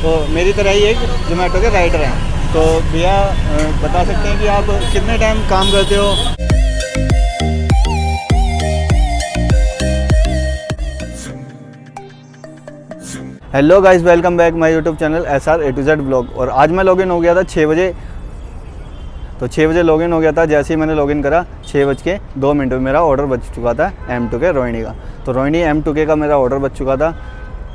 तो मेरी तरह ही एक जोमेटो के राइडर हैं। तो भैया बता सकते हैं कि आप कितने टाइम काम करते हो? Hello guys, welcome back my YouTube channel SR A to Z blog. और आज मैं लॉगिन हो गया था 6 बजे। तो 6 बजे लॉगिन हो गया था। जैसे ही मैंने लॉगिन करा 6:02 में मेरा ऑर्डर बच चुका था M2K रोहिणी का। तो रोहिणी M2K का मेरा ऑर्डर बच चुका था।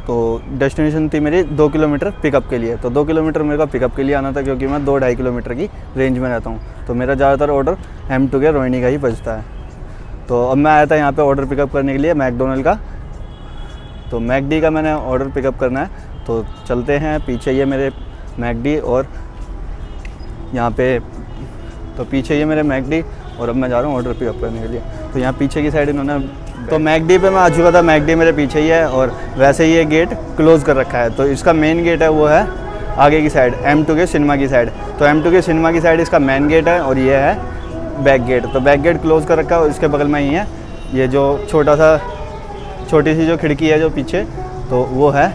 तो डेस्टिनेशन थी मेरी 2 किलोमीटर पिकअप के लिए। तो 2 किलोमीटर मेरे को पिकअप के लिए आना था, क्योंकि मैं 2-2.5 किलोमीटर की रेंज में रहता हूँ। तो मेरा ज़्यादातर ऑर्डर M2K रोहिणी का ही बचता है। तो अब मैं आया था यहाँ पे ऑर्डर पिकअप करने के लिए मैकडोनल्ड का। तो मैकडी का मैंने ऑर्डर पिकअप करना है। तो चलते हैं, पीछे ये मेरे मैकडी और यहाँ पे, तो पीछे ये मेरे मैकडी और अब मैं जा रहा हूँ ऑर्डर पिकअप करने के लिए। तो यहाँ पीछे की साइड इन्होंने, तो मैकडी पे मैं आ चुका था। मैकडी मेरे पीछे ही है और वैसे ही ये गेट क्लोज़ कर रखा है। तो इसका मेन गेट है वो है आगे की साइड, M2K सिनेमा की साइड। तो M2K सिनेमा की साइड इसका मेन गेट है और ये है बैक गेट। तो बैक गेट क्लोज़ कर रखा है और इसके बगल में ही है ये जो छोटी सी जो खिड़की है जो पीछे, तो वो है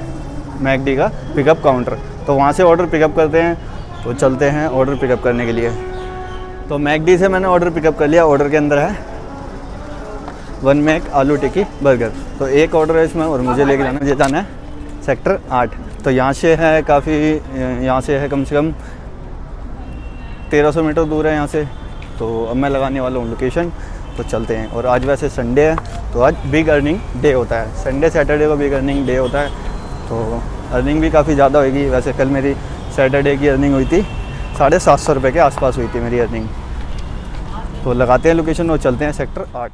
मैकडी का पिकअप काउंटर। तो वहाँ से ऑर्डर पिकअप करते हैं। तो चलते हैं ऑर्डर पिकअप करने के लिए। तो मैकडी से मैंने ऑर्डर पिकअप कर लिया। ऑर्डर के अंदर है 1 मैक आलू टिक्की बर्गर। तो एक ऑर्डर है इसमें और मुझे लेके जाना है सेक्टर 8। तो यहाँ से है काफ़ी, यहाँ से है कम से कम 1300 मीटर दूर है यहाँ से। तो अब मैं लगाने वाला हूँ लोकेशन। तो चलते हैं। और आज वैसे संडे है, तो आज बिग अर्निंग डे होता है। संडे सैटरडे को बिग अर्निंग डे होता है। तो अर्निंग भी काफ़ी ज़्यादा होगी। वैसे कल मेरी सैटरडे की अर्निंग हुई थी 750 रुपये के आसपास हुई थी मेरी अर्निंग। तो लगाते हैं लोकेशन और चलते हैं सेक्टर 8।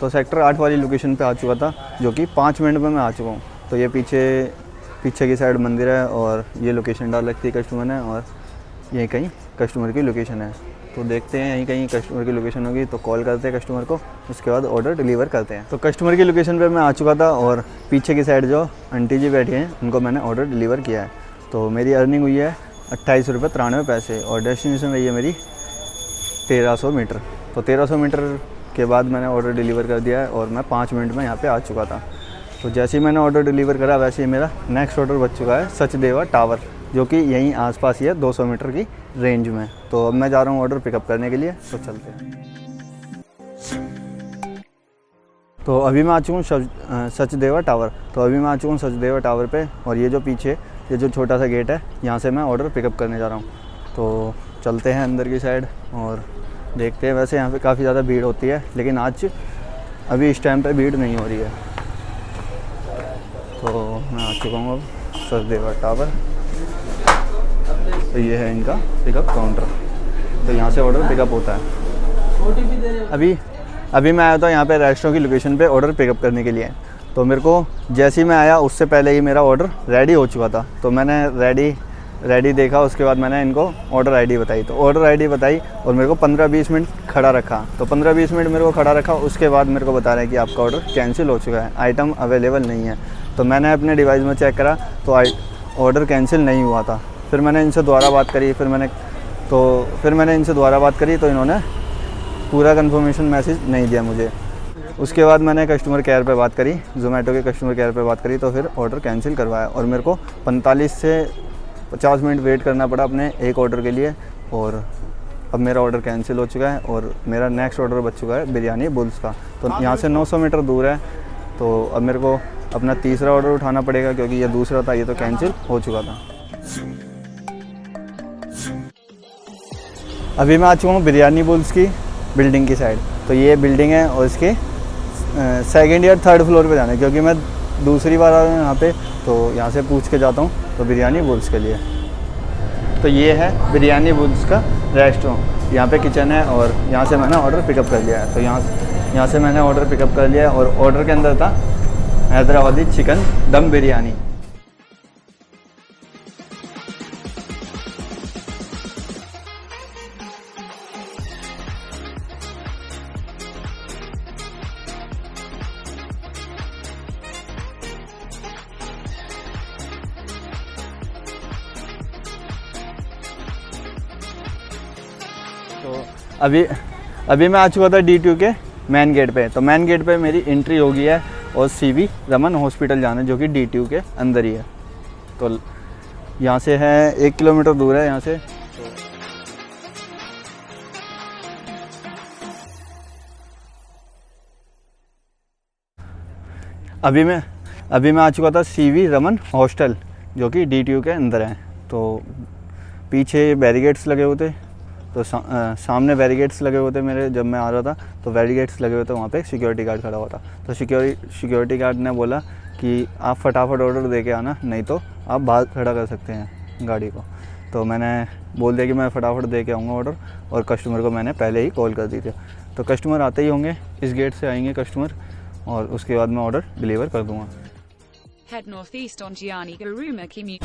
तो सेक्टर 8 वाली लोकेशन पे आ चुका था, जो कि 5 मिनट में मैं आ चुका हूँ। तो ये पीछे की साइड मंदिर है और ये लोकेशन डाल रखी है कस्टमर ने, और यहीं कहीं कस्टमर की लोकेशन है। तो देखते हैं यहीं कहीं कस्टमर की लोकेशन होगी तो कॉल करते हैं कस्टमर को, उसके बाद ऑर्डर डिलीवर करते हैं। तो कस्टमर की लोकेशन पे मैं आ चुका था और पीछे की साइड जो आंटी जी बैठी हैं उनको मैंने ऑर्डर डिलीवर किया है। तो मेरी अर्निंग हुई है 28 रुपये 93 पैसे और डेस्टिनेशन रही है मेरी 1300 मीटर। तो 1300 मीटर के बाद मैंने ऑर्डर डिलीवर कर दिया है और मैं 5 मिनट में यहाँ पे आ चुका था। तो जैसे ही मैंने ऑर्डर डिलीवर करा वैसे ही मेरा नेक्स्ट ऑर्डर बच चुका है सचदेवा टावर, जो कि यहीं आसपास ही है 200 मीटर की रेंज में। तो अब मैं जा रहा हूँ ऑर्डर पिकअप करने के लिए। तो चलते हैं। तो अभी मैं आ चुका हूँ सचदेवा टावर। तो अभी मैं आ चुका हूँ सचदेवा टावर पे और ये जो पीछे ये जो छोटा सा गेट है, यहाँ से मैं ऑर्डर पिकअप करने जा रहा हूँ। तो चलते हैं अंदर की साइड और देखते हैं। वैसे यहाँ पे काफ़ी ज़्यादा भीड़ होती है, लेकिन आज अभी इस टाइम पे भीड़ नहीं हो रही है। तो मैं आ चुका हूँ अब सचदेवा टावर। तो ये है इनका पिकअप काउंटर। तो यहाँ से ऑर्डर पिकअप होता है। अभी मैं आया था यहाँ पे रेस्टोरेंट की लोकेशन पे ऑर्डर पिकअप करने के लिए। तो मेरे को जैसे ही मैं आया उससे पहले ही मेरा ऑर्डर रेडी हो चुका था। तो मैंने रेडी देखा, उसके बाद मैंने इनको ऑर्डर आईडी बताई। तो ऑर्डर आईडी बताई और मेरे को 15-20 मिनट खड़ा रखा। तो 15-20 मिनट मेरे को खड़ा रखा। उसके बाद मेरे को बता रहे हैं कि आपका ऑर्डर कैंसिल हो चुका है, आइटम अवेलेबल नहीं है। तो मैंने अपने डिवाइस में चेक करा तो ऑर्डर कैंसिल नहीं हुआ था। फिर मैंने इनसे दोबारा बात करी। फिर मैंने इनसे दोबारा बात करी तो इन्होंने पूरा कंफर्मेशन मैसेज नहीं दिया मुझे। उसके बाद मैंने कस्टमर केयर पे बात करी, जोमेटो के कस्टमर केयर पे बात करी। तो फिर ऑर्डर कैंसिल करवाया और मेरे को 45 से 50 मिनट वेट करना पड़ा अपने एक ऑर्डर के लिए। और अब मेरा ऑर्डर कैंसिल हो चुका है और मेरा नेक्स्ट ऑर्डर बच चुका है बिरयानी बुल्स का। तो यहाँ से 900 मीटर दूर है। तो अब मेरे को अपना तीसरा ऑर्डर उठाना पड़ेगा, क्योंकि ये दूसरा था, ये तो कैंसिल हो चुका था। अभी मैं आ चुका हूँ बिरयानी बुल्स की बिल्डिंग की साइड। तो ये बिल्डिंग है और इसके सेकेंड या थर्ड फ्लोर पे जाना है, क्योंकि मैं दूसरी बार आ रहा हूँ यहाँ पे। तो यहाँ से पूछ के जाता हूँ तो बिरयानी बुल्स के लिए। तो ये है बिरयानी बुल्स का रेस्टोरेंट। यहाँ पे किचन है और यहाँ से मैंने ऑर्डर पिकअप कर लिया है। तो यहाँ से मैंने ऑर्डर पिकअप कर लिया है और ऑर्डर के अंदर था हैदराबादी चिकन दम बिरयानी। तो अभी अभी मैं आ चुका था D2 के मेन गेट पे। तो मेन गेट पे मेरी एंट्री हो गई है और CV रमन हॉस्पिटल जाना है जो कि D2 के अंदर ही है। तो यहाँ से है 1 किलोमीटर दूर है यहाँ से। अभी मैं आ चुका था CV रमन हॉस्टल जो कि D2 के अंदर है। तो पीछे बैरिकेड्स लगे हुए थे, तो सामने बैरिकेड्स लगे हुए थे मेरे। जब मैं आ रहा था तो बैरिकेड्स लगे हुए थे, वहाँ पे एक सिक्योरिटी गार्ड खड़ा हुआ था। तो सिक्योरिटी गार्ड ने बोला कि आप फटाफट ऑर्डर दे के आना, नहीं तो आप बाहर खड़ा कर सकते हैं गाड़ी को। तो मैंने बोल दिया कि मैं फटाफट दे के आऊँगा ऑर्डर, और कस्टमर को मैंने पहले ही कॉल कर दी थी। तो कस्टमर आते ही होंगे, इस गेट से आएंगे कस्टमर, और उसके बाद मैं ऑर्डर डिलीवर कर दूँगा। Head northeast on Gianni Garuma commute.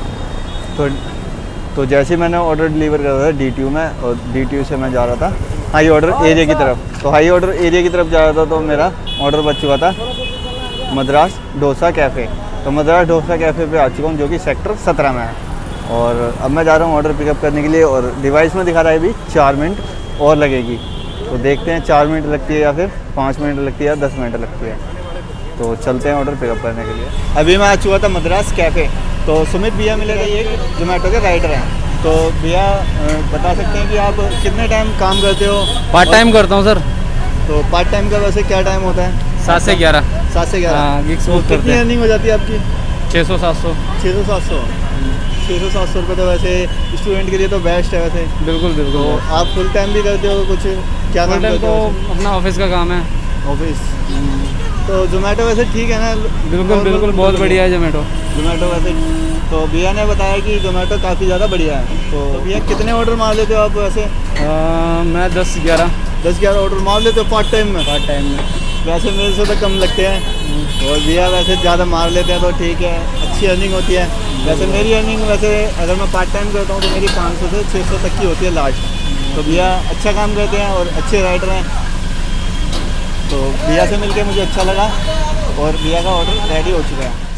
तो जैसे ही मैंने ऑर्डर डिलीवर करा था D2 में, और D2 से मैं जा रहा था हाई ऑर्डर एरिया की तरफ। तो हाई ऑर्डर एरिया की तरफ जा रहा था, तो मेरा ऑर्डर बच चुका था मद्रास डोसा कैफ़े। तो मद्रास डोसा कैफ़े पे आ चुका हूँ जो कि सेक्टर 17 में है। और अब मैं जा रहा हूँ ऑर्डर पिकअप करने के लिए, और डिवाइस में दिखा रहा है अभी 4 मिनट और लगेगी। तो देखते हैं 4 मिनट लगती है या फिर 5 मिनट लगती है या 10 मिनट लगती है। तो चलते हैं ऑर्डर पिकअप करने के लिए। अभी मैं आ चुका था मद्रास कैफ़े। तो सुमित भैया मिलेगा, ये जोमेटो के राइडर हैं। तो भैया बता सकते हैं कि आप कितने टाइम काम करते हो? पार्ट टाइम करता हूँ सर। तो पार्ट टाइम का वैसे क्या टाइम होता है? 7 से 11। 7 से 11। हाँ, गिग्स तो बुक करते कितनी हैं। अर्निंग हो जाती है आपकी? 600-700। 600-700 रुपये तो वैसे स्टूडेंट के लिए तो बेस्ट है वैसे। बिल्कुल तो बिल्कुल। आप फुल टाइम भी करते हो कुछ? क्या फुल काम टाइम करते तो हो? अपना ऑफिस का काम है। ऑफिस। तो जोमेटो वैसे ठीक है ना? बिल्कुल बिल्कुल, बहुत बढ़िया है जोमेटो। जोमेटो वैसे, तो भैया ने बताया कि जोमेटो काफ़ी ज़्यादा बढ़िया है। तो भैया कितने ऑर्डर मार लेते हो आप वैसे? मैं 10-11 ऑर्डर मार लेते हो पार्ट टाइम में? पार्ट टाइम में। वैसे मेरे से तो कम लगते हैं, और भैया वैसे ज़्यादा मार लेते हैं, तो ठीक है, अच्छी अर्निंग होती है। वैसे मेरी अर्निंग वैसे अगर मैं पार्ट टाइम करता हूँ तो मेरी 500 से 600 तक की होती है लास्ट। तो भैया अच्छा काम करते हैं और अच्छे राइडर हैं। तो भैया से मिलके मुझे अच्छा लगा, और भैया का ऑर्डर रेडी हो चुका है।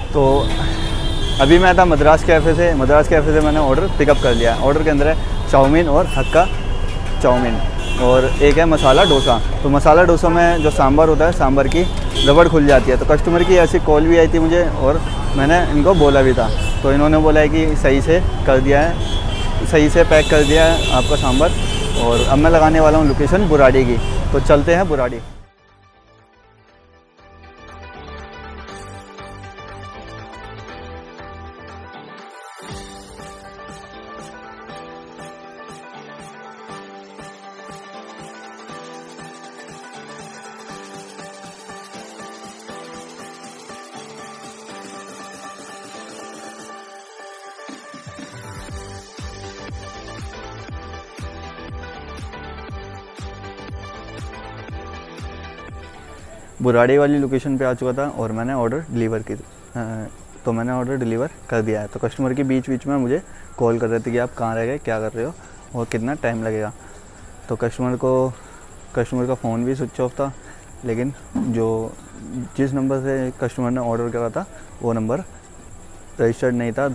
तो अभी मैं था मद्रास कैफ़े से मैंने ऑर्डर पिकअप कर लिया। ऑर्डर के अंदर है चाउमीन और हक्का चाउमीन, और एक है मसाला डोसा। तो मसाला डोसा में जो सांभर होता है, सांभर की रबड़ खुल जाती है। तो कस्टमर की ऐसी कॉल भी आई थी मुझे, और मैंने इनको बोला भी था। तो इन्होंने बोला है कि सही से कर दिया है, सही से पैक कर दिया है आपका सांभर। और अब मैं लगाने वाला हूँ लोकेशन बुराड़ी की। तो चलते हैं बुराड़ी। बुराड़ी वाली लोकेशन पे आ चुका था, और मैंने ऑर्डर डिलीवर की। तो मैंने ऑर्डर डिलीवर कर दिया है। तो कस्टमर के बीच में मुझे कॉल कर रहे थे कि आप कहाँ रह गए, क्या कर रहे हो, और कितना टाइम लगेगा। तो कस्टमर का फ़ोन भी स्विच ऑफ था, लेकिन जिस नंबर से कस्टमर ने ऑर्डर करा था वो नंबर रजिस्टर्ड नहीं था।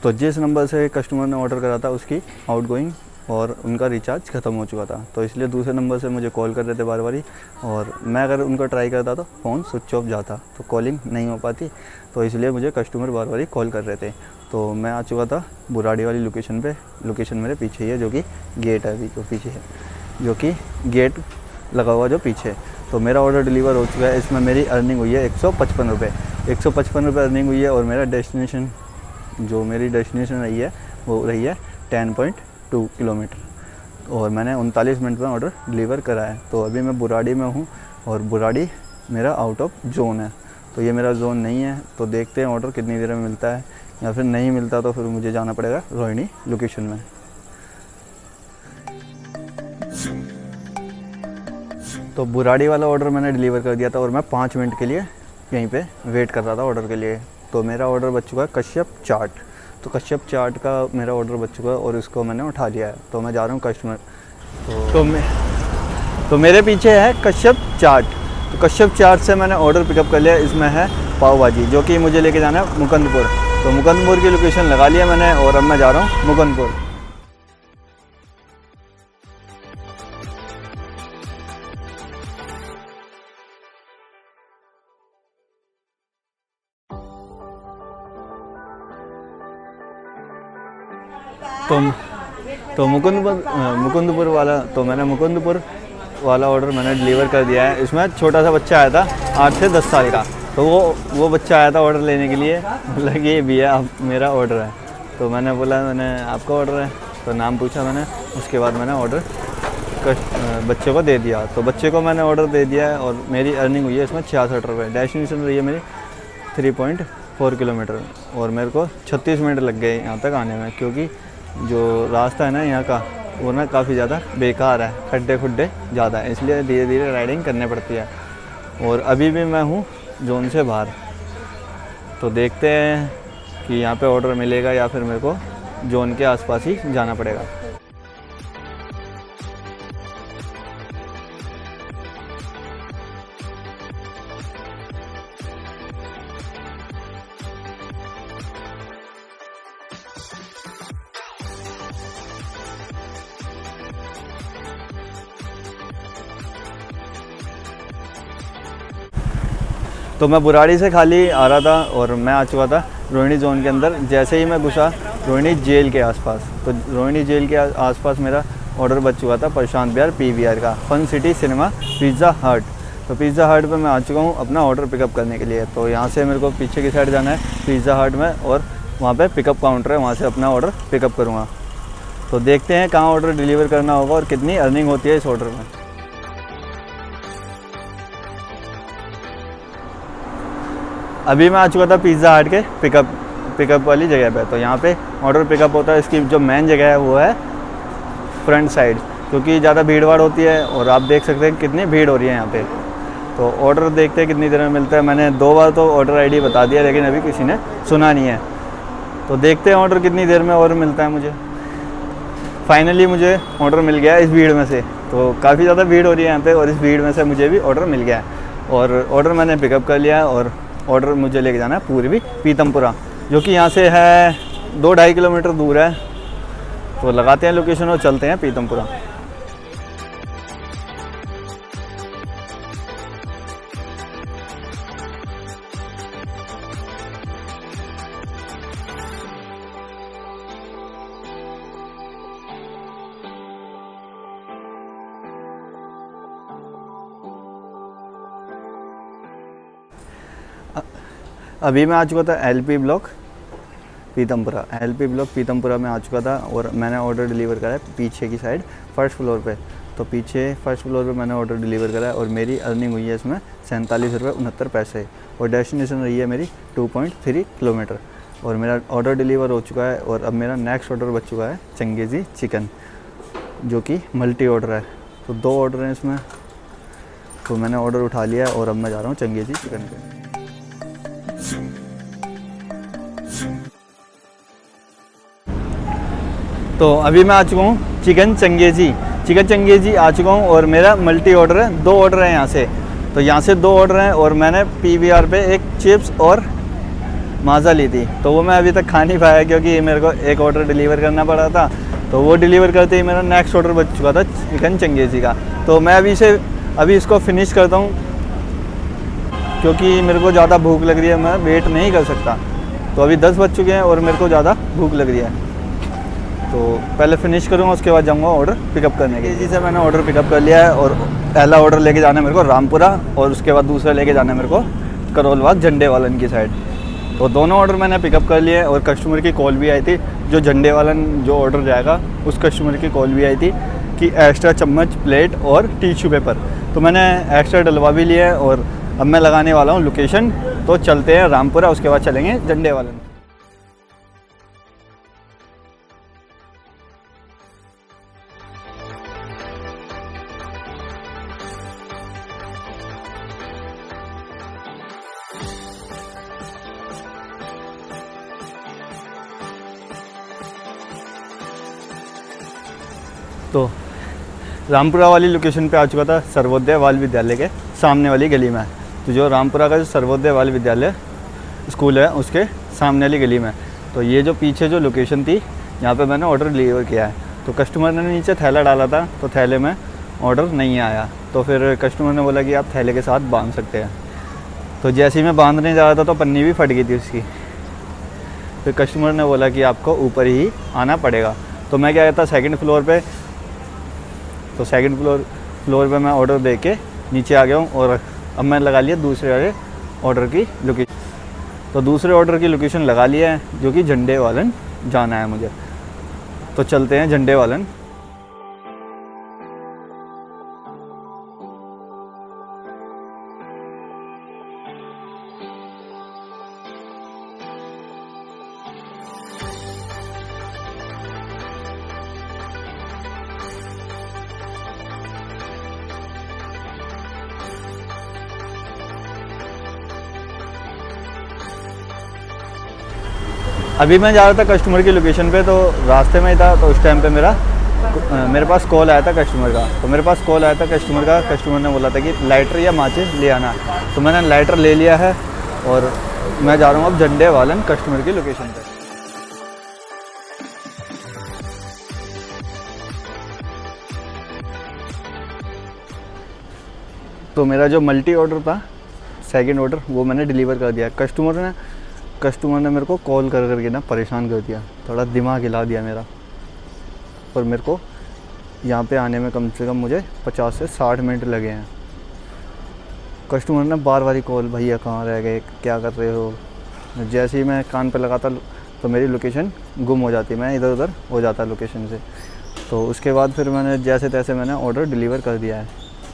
तो जिस नंबर से कस्टमर ने ऑर्डर करा था उसकी आउटगोइंग और उनका रिचार्ज ख़त्म हो चुका था। तो इसलिए दूसरे नंबर से मुझे कॉल कर रहे थे बार बार ही, और मैं अगर उनको ट्राई करता तो फ़ोन स्विच ऑफ जाता, तो कॉलिंग नहीं हो पाती। तो इसलिए मुझे कस्टमर बार बार ही कॉल कर रहे थे। तो मैं आ चुका था बुराड़ी वाली लोकेशन पे। लोकेशन मेरे पीछे ही है, जो कि गेट है अभी जो पीछे है, जो कि गेट लगा हुआ जो पीछे। तो मेरा ऑर्डर डिलीवर हो चुका है। इसमें मेरी अर्निंग हुई है 155 रुपये। 155 रुपये अर्निंग हुई है, और मेरा डेस्टिनेशन मेरी डेस्टिनेशन रही है वो रही है 10.2 किलोमीटर, और मैंने 39 मिनट में ऑर्डर डिलीवर करा है। तो अभी मैं बुराड़ी में हूँ, और बुराड़ी मेरा आउट ऑफ जोन है। तो ये मेरा जोन नहीं है। तो देखते हैं ऑर्डर कितनी देर में मिलता है, या फिर नहीं मिलता तो फिर मुझे जाना पड़ेगा रोहिणी लोकेशन में। तो बुराड़ी वाला ऑर्डर मैंने डिलीवर कर दिया था और मैं 5 मिनट के लिए यहीं पे वेट कर रहा था ऑर्डर के लिए। तो मेरा ऑर्डर बच चुका है कश्यप चाट। तो कश्यप चाट का मेरा ऑर्डर बच चुका है और इसको मैंने उठा लिया है। तो मैं जा रहा हूँ कस्टमर तो मेरे पीछे है कश्यप चाट। तो कश्यप चाट से मैंने ऑर्डर पिकअप कर लिया। इसमें है पाव भाजी जो कि मुझे लेके जाना है मुकुंदपुर। तो मुकुंदपुर की लोकेशन लगा लिया मैंने और अब मैं जा रहा हूँ मुकुंदपुर। तो मुकुंदपुर वाला तो मैंने मुकुंदपुर वाला ऑर्डर मैंने डिलीवर कर दिया है। इसमें छोटा सा बच्चा आया था 8 से 10 साल का। तो वो बच्चा आया था ऑर्डर लेने के लिए, बोला कि भैया आप मेरा ऑर्डर है। तो मैंने बोला मैंने आपका ऑर्डर है। तो नाम पूछा मैंने, उसके बाद मैंने ऑर्डर बच्चे को दे दिया। तो बच्चे को मैंने ऑर्डर दे दिया है और मेरी अर्निंग हुई है इसमें 66 रुपये। डेस्टिनेशन रही है मेरी 3.4 किलोमीटर और मेरे को 36 मिनट लग गए यहाँ तक आने में, क्योंकि जो रास्ता है ना यहाँ का वो ना काफ़ी ज़्यादा बेकार है, खड्डे खुड्डे ज़्यादा है, इसलिए धीरे धीरे राइडिंग करनी पड़ती है। और अभी भी मैं हूँ जोन से बाहर। तो देखते हैं कि यहाँ पे ऑर्डर मिलेगा या फिर मेरे को जोन के आसपास ही जाना पड़ेगा। तो मैं बुराड़ी से खाली आ रहा था और मैं आ चुका था रोहिणी जोन के अंदर। जैसे ही मैं घुसा रोहिणी जेल के आसपास, तो रोहिणी जेल के आसपास मेरा ऑर्डर बच चुका था प्रशांत विहार PVR का फन सिटी सिनेमा पिज़्ज़ा हट। तो पिज़्ज़ा हट पे मैं आ चुका हूँ अपना ऑर्डर पिकअप करने के लिए। तो यहाँ से मेरे को पीछे की साइड जाना है पिज़्ज़ा हट में और वहाँ पर पिकअप काउंटर है, वहाँ से अपना ऑर्डर पिकअप करूँगा। तो देखते हैं कहाँ ऑर्डर डिलीवर करना होगा और कितनी अर्निंग होती है इस ऑर्डर में। अभी मैं आ चुका था पिज़्ज़ा हट के पिकअप वाली जगह पे। तो यहाँ पे ऑर्डर पिकअप होता है। इसकी जो मेन जगह है वो है फ्रंट साइड, क्योंकि ज़्यादा भीड़ भाड़ होती है और आप देख सकते हैं कितनी भीड़ हो रही है यहाँ पे। तो ऑर्डर देखते हैं कितनी देर में मिलता है। मैंने 2 बार तो ऑर्डर ID बता दिया, लेकिन अभी किसी ने सुना नहीं है। तो देखते हैं ऑर्डर कितनी देर में और मिलता है मुझे। फाइनली मुझे ऑर्डर मिल गया इस भीड़ में से। तो काफ़ी ज़्यादा भीड़ हो रही है यहाँ पर और इस भीड़ में से मुझे भी ऑर्डर मिल गया है और ऑर्डर मैंने पिकअप कर लिया है। और ऑर्डर मुझे लेके जाना है पूर्वी पीतमपुरा, जो कि यहाँ से है 2-2.5 किलोमीटर दूर है। तो लगाते हैं लोकेशन और चलते हैं पीतमपुरा। अभी मैं आ चुका था LP block Pitampura. LP block Pitampura में आ चुका था और मैंने ऑर्डर डिलीवर करा है पीछे की साइड फर्स्ट फ्लोर पे। तो पीछे फर्स्ट फ्लोर पे मैंने ऑर्डर डिलीवर करा है और मेरी अर्निंग हुई है इसमें 47 रुपये 69 पैसे और डेस्टिनेशन रही है मेरी 2.3 किलोमीटर और मेरा ऑर्डर डिलीवर हो चुका है। और अब मेरा नेक्स्ट ऑर्डर बच चुका है चंगेज़ी चिकन, जो कि मल्टी ऑर्डर है। तो 2 ऑर्डर हैं इसमें। तो मैंने ऑर्डर उठा लिया है और अब मैं जा रहा हूँ चंगेज़ी चिकन पे। तो अभी मैं आ चुका हूँ चिकन चंगेज़ी आ चुका हूँ और मेरा मल्टी ऑर्डर है। 2 ऑर्डर हैं यहाँ से। तो यहाँ से 2 ऑर्डर हैं और मैंने PVR पे एक चिप्स और माज़ा ली थी। तो वो मैं अभी तक खा नहीं पाया क्योंकि मेरे को एक ऑर्डर डिलीवर करना पड़ा था। तो वो डिलीवर करते ही मेरा नेक्स्ट ऑर्डर बच चुका था चिकन चंगेज़ी का। तो मैं अभी इसको फिनिश करता हूँ क्योंकि मेरे को ज़्यादा भूख लग रही है, मैं वेट नहीं कर सकता। तो अभी 10 बज चुके हैं और मेरे को ज़्यादा भूख लग रही है। तो पहले फिनिश करूँगा, उसके बाद जाऊँगा ऑर्डर पिकअप करने के लिए। जी से मैंने ऑर्डर पिकअप कर लिया है और पहला ऑर्डर लेके जाना है मेरे को रामपुरा और उसके बाद दूसरा लेके जाना है मेरे को करोलबाग झंडे वालन की साइड। तो दोनों ऑर्डर मैंने पिकअप कर लिए और कस्टमर की कॉल भी आई थी। जो झंडे वालन जो ऑर्डर जाएगा उस कस्टमर की कॉल भी आई थी कि एक्स्ट्रा चम्मच, प्लेट और टिश्यू पेपर। तो मैंने एक्स्ट्रा डलवा भी लिया है और अब मैं लगाने वाला हूँ लोकेशन। तो चलते हैं रामपुरा, उसके बाद चलेंगे झंडे वालन। तो रामपुरा वाली लोकेशन पे आ चुका था, सर्वोदय बाल विद्यालय के सामने वाली गली में। तो जो रामपुरा का जो सर्वोदय बाल विद्यालय स्कूल है उसके सामने वाली गली में। तो ये जो पीछे जो लोकेशन थी यहाँ पे मैंने ऑर्डर डिलीवर किया है। तो कस्टमर ने नीचे थैला डाला था, तो थैले में ऑर्डर नहीं आया। तो फिर कस्टमर ने बोला कि आप थैले के साथ बांध सकते हैं। तो जैसे ही मैं बांधने जा रहा था तो पन्नी भी फट गई थी उसकी। फिर कस्टमर ने बोला कि आपको ऊपर ही आना पड़ेगा। तो मैं क्या कहता सेकंड फ्लोर पे, तो सेकंड फ्लोर पे मैं ऑर्डर दे के नीचे आ गया हूँ। और अब मैं लगा लिया दूसरे वाले ऑर्डर की लोकेशन। तो दूसरे ऑर्डर की लोकेशन लगा लिया है, जो कि झंडे वालन जाना है मुझे। तो चलते हैं झंडे वालन। अभी मैं जा रहा था कस्टमर की लोकेशन पे, तो रास्ते में ही था। तो उस टाइम पे मेरे पास कॉल आया था कस्टमर का। तो मेरे पास कॉल आया था कस्टमर का, कस्टमर ने बोला था कि लाइटर या माचिस ले आना। तो मैंने लाइटर ले लिया है और मैं जा रहा हूँ अब झंडे वालन कस्टमर की लोकेशन पे। तो मेरा जो मल्टी ऑर्डर था, सेकंड ऑर्डर, वो मैंने डिलीवर कर दिया। कस्टमर ने मेरे को कॉल कर करके ना परेशान कर दिया, थोड़ा दिमाग हिला दिया मेरा। और मेरे को यहाँ पे आने में कम से कम मुझे 50 से 60 मिनट लगे हैं। कस्टमर ने बार बार कॉल, भैया कहाँ रह गए, क्या कर रहे हो। जैसे ही मैं कान पे लगाता तो मेरी लोकेशन गुम हो जाती, मैं इधर उधर हो जाता लोकेशन से। तो उसके बाद फिर मैंने जैसे तैसे मैंने ऑर्डर डिलीवर कर दिया है।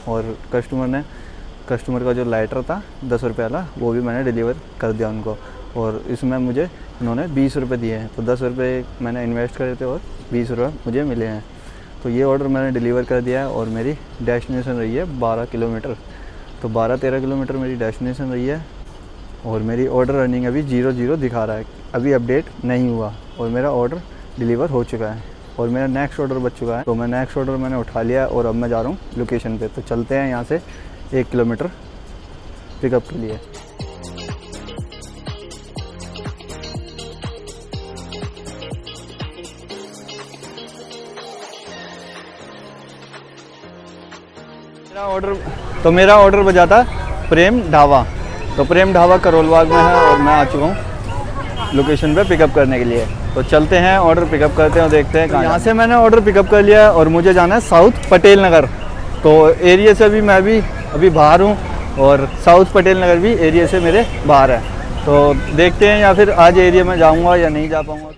और कस्टमर का जो लाइटर था 10 रुपये वाला, वो भी मैंने डिलीवर कर दिया उनको। और इसमें मुझे इन्होंने 20 रुपये दिए हैं। तो 10 रुपये मैंने इन्वेस्ट करे थे और 20 रुपये मुझे मिले हैं। तो ये ऑर्डर मैंने डिलीवर कर दिया है। और मेरी डेस्टिनेशन रही है 12 किलोमीटर। तो 12-13 किलोमीटर मेरी डेस्टिनेशन रही है। और मेरी ऑर्डर रनिंग अभी 0-0 दिखा रहा है, अभी अपडेट नहीं हुआ। और मेरा ऑर्डर डिलीवर हो चुका है और मेरा नेक्स्ट ऑर्डर बच चुका है। तो मैं नेक्स्ट ऑर्डर मैंने उठा लिया है और अब मैं जा रहा हूँ लोकेशन पे। तो चलते हैं यहाँ से 1 किलोमीटर पिकअप के लिए। मेरा ऑर्डर बजा था प्रेम ढाबा। तो प्रेम ढाबा करोलबाग में है और मैं आ चुका हूँ लोकेशन पे पिकअप करने के लिए। तो चलते हैं, ऑर्डर पिकअप करते हैं और देखते हैं। यहाँ से मैंने ऑर्डर पिकअप कर लिया है और मुझे जाना है साउथ पटेल नगर। तो एरिया से मैं भी अभी बाहर हूँ और साउथ पटेल नगर भी एरिया से मेरे बाहर है। तो देखते हैं या फिर आज एरिया में जाऊँगा या नहीं जा पाऊँगा।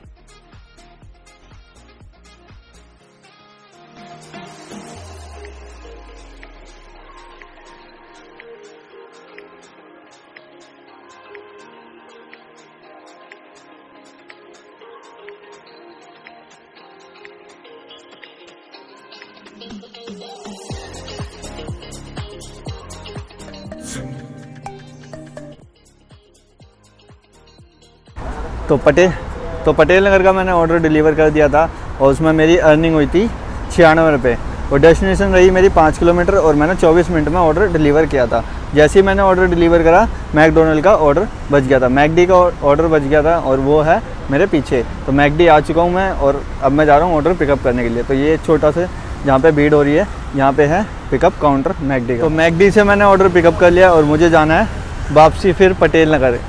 तो पटेल नगर का मैंने ऑर्डर डिलीवर कर दिया था और उसमें मेरी अर्निंग हुई थी 96 रुपये। और डेस्टिनेशन रही मेरी 5 किलोमीटर और मैंने 24 मिनट में ऑर्डर डिलीवर किया था। जैसे ही मैंने ऑर्डर डिलीवर करा, मैकडोनल्ड का ऑर्डर बच गया था, मैकडी का ऑर्डर बच गया था और वो है मेरे पीछे। तो मैकडी आ चुका हूँ मैं और अब मैं जा रहा हूँ ऑर्डर पिकअप करने के लिए। तो ये छोटा सा जहाँ पे भीड़ हो रही है, यहाँ पे है पिकअप काउंटर मैकडी का। तो मैकडी से मैंने ऑर्डर पिकअप कर लिया और मुझे जाना है वापसी फिर पटेल नगर,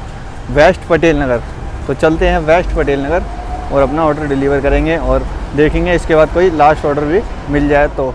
वेस्ट पटेल नगर। तो चलते हैं वेस्ट पटेल नगर और अपना ऑर्डर डिलीवर करेंगे और देखेंगे इसके बाद कोई लास्ट ऑर्डर भी मिल जाए तो।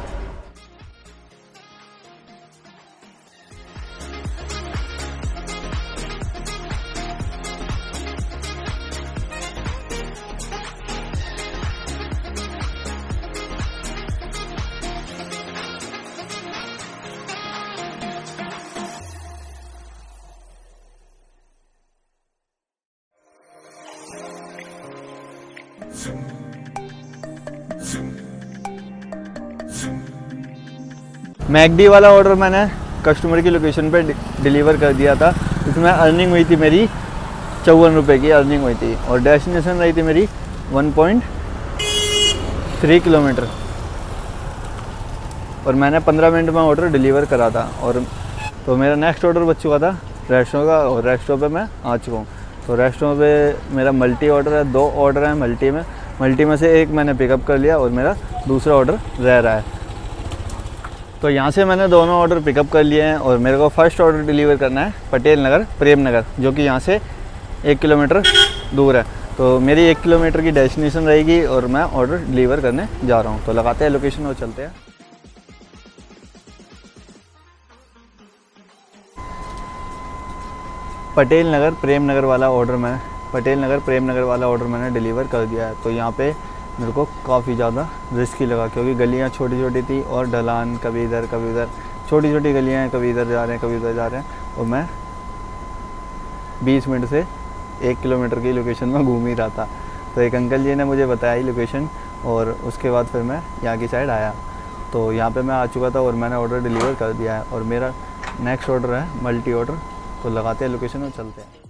मैकडी वाला ऑर्डर मैंने कस्टमर की लोकेशन पे डिलीवर कर दिया था। इसमें अर्निंग हुई थी मेरी 54 रुपये की अर्निंग हुई थी और डेस्टिनेशन रही थी मेरी 1.3 किलोमीटर। और मैंने 15 मिनट में ऑर्डर डिलीवर करा था। और तो मेरा नेक्स्ट ऑर्डर बच चुका था रेस्टोरेंट का, और रेस्टोरेंट पे मैं आ चुका हूँ। तो रेस्टोरेंट पे मेरा मल्टी ऑर्डर है, 2 ऑर्डर हैं मल्टी में से एक मैंने पिकअप कर लिया और मेरा दूसरा ऑर्डर रह रहा है। तो यहाँ से मैंने दोनों ऑर्डर पिकअप कर लिए हैं और मेरे को फर्स्ट ऑर्डर डिलीवर करना है पटेल नगर प्रेम नगर, जो कि यहाँ से 1 किलोमीटर दूर है। तो मेरी 1 किलोमीटर की डेस्टिनेशन रहेगी और मैं ऑर्डर डिलीवर करने जा रहा हूँ। तो लगाते हैं लोकेशन और चलते हैं। पटेल नगर प्रेम नगर वाला ऑर्डर मैंने डिलीवर कर दिया है। तो यहाँ पे मेरे को काफ़ी ज़्यादा रिस्की लगा, क्योंकि गलियाँ छोटी छोटी थी और ढलान कभी इधर छोटी छोटी गलियाँ हैं, कभी इधर जा रहे हैं कभी उधर जा रहे हैं। और मैं 20 मिनट से 1 किलोमीटर की लोकेशन में घूम ही रहा था। तो एक अंकल जी ने मुझे बताया ही लोकेशन, और उसके बाद फिर मैं यहाँ की साइड आया। तो यहाँ पे मैं आ चुका था और मैंने ऑर्डर डिलीवर कर दिया है और मेरा नेक्स्ट ऑर्डर है मल्टी ऑर्डर। तो लगाते हैं लोकेशन और चलते हैं।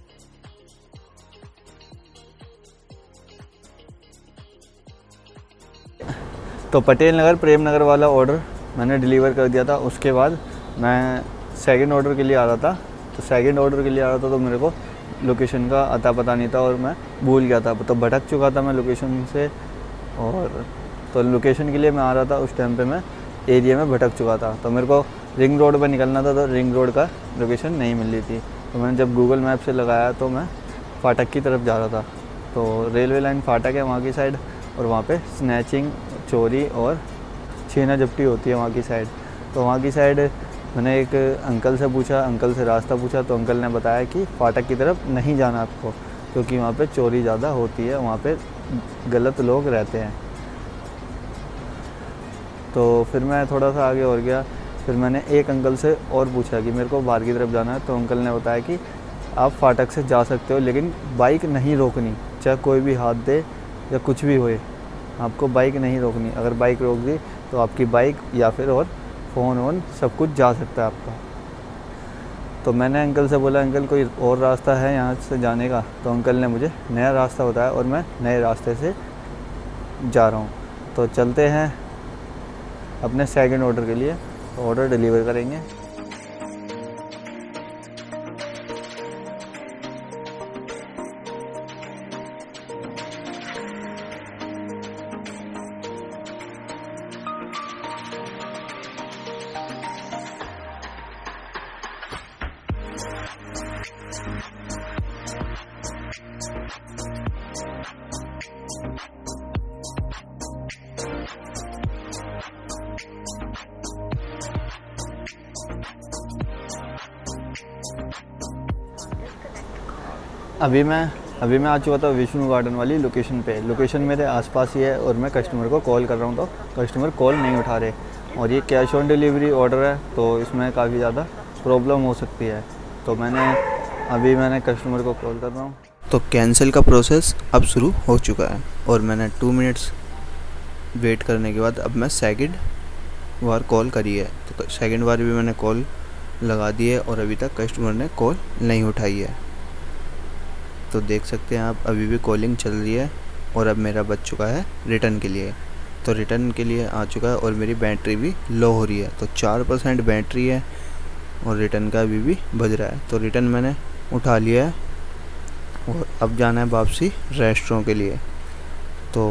तो पटेल नगर प्रेम नगर वाला ऑर्डर मैंने डिलीवर कर दिया था। उसके बाद मैं सेकंड ऑर्डर के लिए आ रहा था। तो मेरे को लोकेशन का अता पता नहीं था और मैं भूल गया था, तो भटक चुका था मैं लोकेशन से। और तो लोकेशन के लिए मैं आ रहा था, उस टाइम पे मैं एरिया में भटक चुका था। तो मेरे को रिंग रोड पर निकलना था, तो रिंग रोड का लोकेशन नहीं मिल रही थी। तो मैंने जब गूगल मैप से लगाया तो मैं फाटक की तरफ जा रहा था। तो रेलवे लाइन फाटक है वहाँ की साइड, और वहाँ पे स्नैचिंग, चोरी और छीना झपटी होती है वहाँ की साइड। तो वहाँ की साइड मैंने एक अंकल से रास्ता पूछा। तो अंकल ने बताया कि फाटक की तरफ नहीं जाना आपको, क्योंकि वहाँ पे चोरी ज़्यादा होती है, वहाँ पे गलत लोग रहते हैं। तो फिर मैं थोड़ा सा आगे और गया। फिर मैंने एक अंकल से और पूछा कि मेरे को बाहर की तरफ जाना है। तो अंकल ने बताया कि आप फाटक से जा सकते हो, लेकिन बाइक नहीं रोकनी, चाहे कोई भी हाथ दे या कुछ भी होए, आपको बाइक नहीं रोकनी। अगर बाइक रोक दी तो आपकी बाइक या फिर और फ़ोन सब कुछ जा सकता है आपका। तो मैंने अंकल से बोला, अंकल कोई और रास्ता है यहाँ से जाने का? तो अंकल ने मुझे नया रास्ता बताया और मैं नए रास्ते से जा रहा हूँ। तो चलते हैं अपने सेकंड ऑर्डर के लिए, ऑर्डर डिलीवर करेंगे। अभी मैं आ चुका था विष्णु गार्डन वाली लोकेशन पे। लोकेशन मेरे आसपास ही है और मैं कस्टमर को कॉल कर रहा हूँ, तो कस्टमर कॉल नहीं उठा रहे। और ये कैश ऑन डिलीवरी ऑर्डर है, तो इसमें काफ़ी ज़्यादा प्रॉब्लम हो सकती है। तो मैंने कस्टमर को कॉल कर रहा हूँ। तो कैंसिल का प्रोसेस अब शुरू हो चुका है और मैंने 2 मिनट्स वेट करने के बाद अब मैं सेकंड बार कॉल करी है। तो सेकंड बार भी मैंने कॉल लगा दी है और अभी तक कस्टमर ने कॉल नहीं उठाई है। तो देख सकते हैं आप, अभी भी कॉलिंग चल रही है और अब मेरा बच चुका है रिटर्न के लिए। तो रिटर्न के लिए आ चुका है और मेरी बैटरी भी लो हो रही है। तो 4% बैटरी है और रिटर्न का अभी भी बज रहा है। तो रिटर्न मैंने उठा लिया है और अब जाना है वापसी रेस्टोरेंट के लिए। तो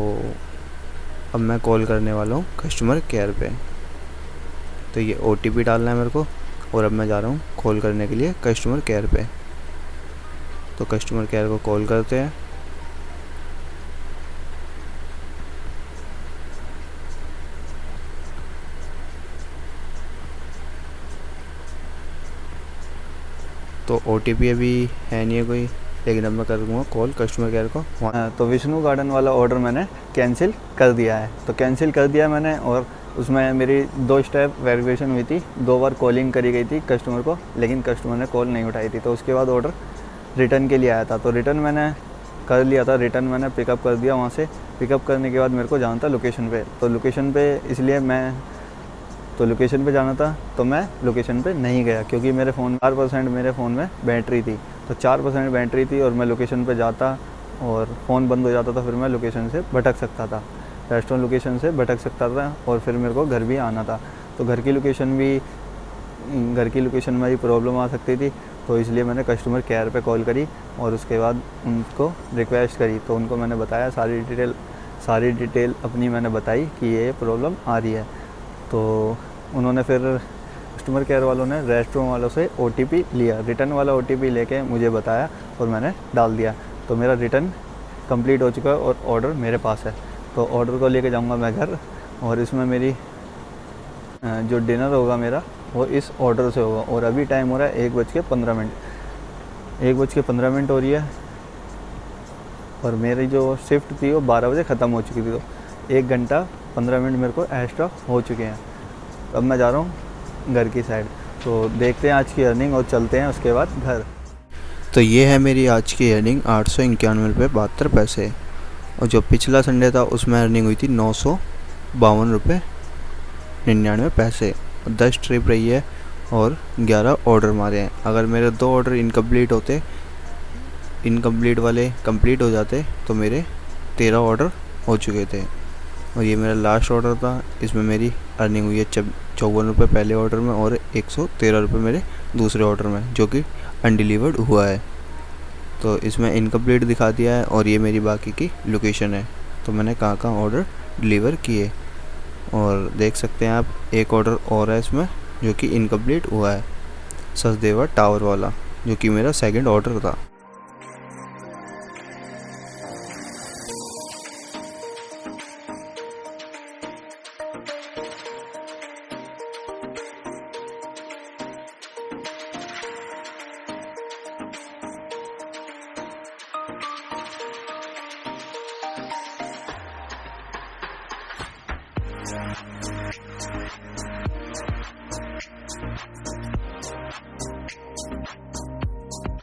अब मैं कॉल करने वाला हूँ कस्टमर केयर पे। तो ये OTP डालना है मेरे को और अब मैं जा रहा हूँ कॉल करने के लिए कस्टमर केयर पे। तो कस्टमर केयर को कॉल करते हैं। तो OTP अभी है नहीं है कोई, लेकिन अब मैं कर दूँगा कॉल कस्टमर केयर को। तो विष्णु गार्डन वाला ऑर्डर मैंने कैंसिल कर दिया है। तो कैंसिल कर दिया मैंने, और उसमें मेरी 2 स्टेप वेरिफिकेशन हुई थी, 2 बार कॉलिंग करी गई थी कस्टमर को, लेकिन कस्टमर ने कॉल नहीं उठाई थी। तो उसके बाद ऑर्डर रिटर्न के लिए आया था। तो रिटर्न मैंने कर लिया था, रिटर्न मैंने पिकअप कर दिया। वहाँ से पिकअप करने के बाद मेरे को जाना था लोकेशन पे। तो लोकेशन पे इसलिए लोकेशन पे जाना था, तो मैं लोकेशन पे नहीं गया, क्योंकि मेरे फ़ोन 4% मेरे फ़ोन में बैटरी थी। तो 4% बैटरी थी और मैं लोकेशन पे जाता और फ़ोन बंद हो जाता था, फिर मैं लोकेशन से भटक सकता था, रेस्टोरेंट लोकेशन से भटक सकता था और फिर मेरे को घर भी आना था। तो घर की लोकेशन में भी प्रॉब्लम आ सकती थी, तो इसलिए मैंने कस्टमर केयर पे कॉल करी और उसके बाद उनको रिक्वेस्ट करी। तो उनको मैंने बताया, सारी डिटेल अपनी मैंने बताई कि ये प्रॉब्लम आ रही है। तो उन्होंने फिर कस्टमर केयर वालों ने रेस्टोरेंट वालों से OTP लिया, रिटर्न वाला OTP लेके मुझे बताया और मैंने डाल दिया। तो मेरा रिटर्न कंप्लीट हो चुका है और ऑर्डर मेरे पास है। तो ऑर्डर को लेके जाऊंगा मैं घर, और इसमें मेरी जो डिनर होगा मेरा वो इस ऑर्डर से होगा। और अभी टाइम हो रहा है 1:15। 1:15 हो रही है और मेरी जो शिफ्ट थी वो 12 बजे ख़त्म हो चुकी थी। तो 1 घंटा 15 मिनट मेरे को एक्स्ट्रा हो चुके हैं। अब मैं जा रहा हूँ घर की साइड। तो देखते हैं आज की अर्निंग और चलते हैं उसके बाद घर। तो ये है मेरी आज की अर्निंग 891 रुपये 72 पैसे। और जो पिछला संडे था उसमें अर्निंग हुई थी 952 रुपये 99 पैसे। 10 ट्रिप रही है और 11 ऑर्डर मारे हैं। अगर मेरे 2 ऑर्डर इनकम्प्लीट वाले कंप्लीट हो जाते तो मेरे 13 ऑर्डर हो चुके थे। और ये मेरा लास्ट ऑर्डर था। इसमें मेरी अर्निंग हुई है 54 रुपये पहले ऑर्डर में और 113 रुपये मेरे दूसरे ऑर्डर में, जो कि अनडिलीवर्ड हुआ है। तो इसमें इनकम्प्लीट दिखा दिया है और ये मेरी बाकी की लोकेशन है। तो मैंने कहाँ ऑर्डर डिलीवर किए, और देख सकते हैं आप एक ऑर्डर और है इसमें जो कि इनकम्प्लीट हुआ है, सचदेवा टावर वाला, जो कि मेरा सेकंड ऑर्डर था।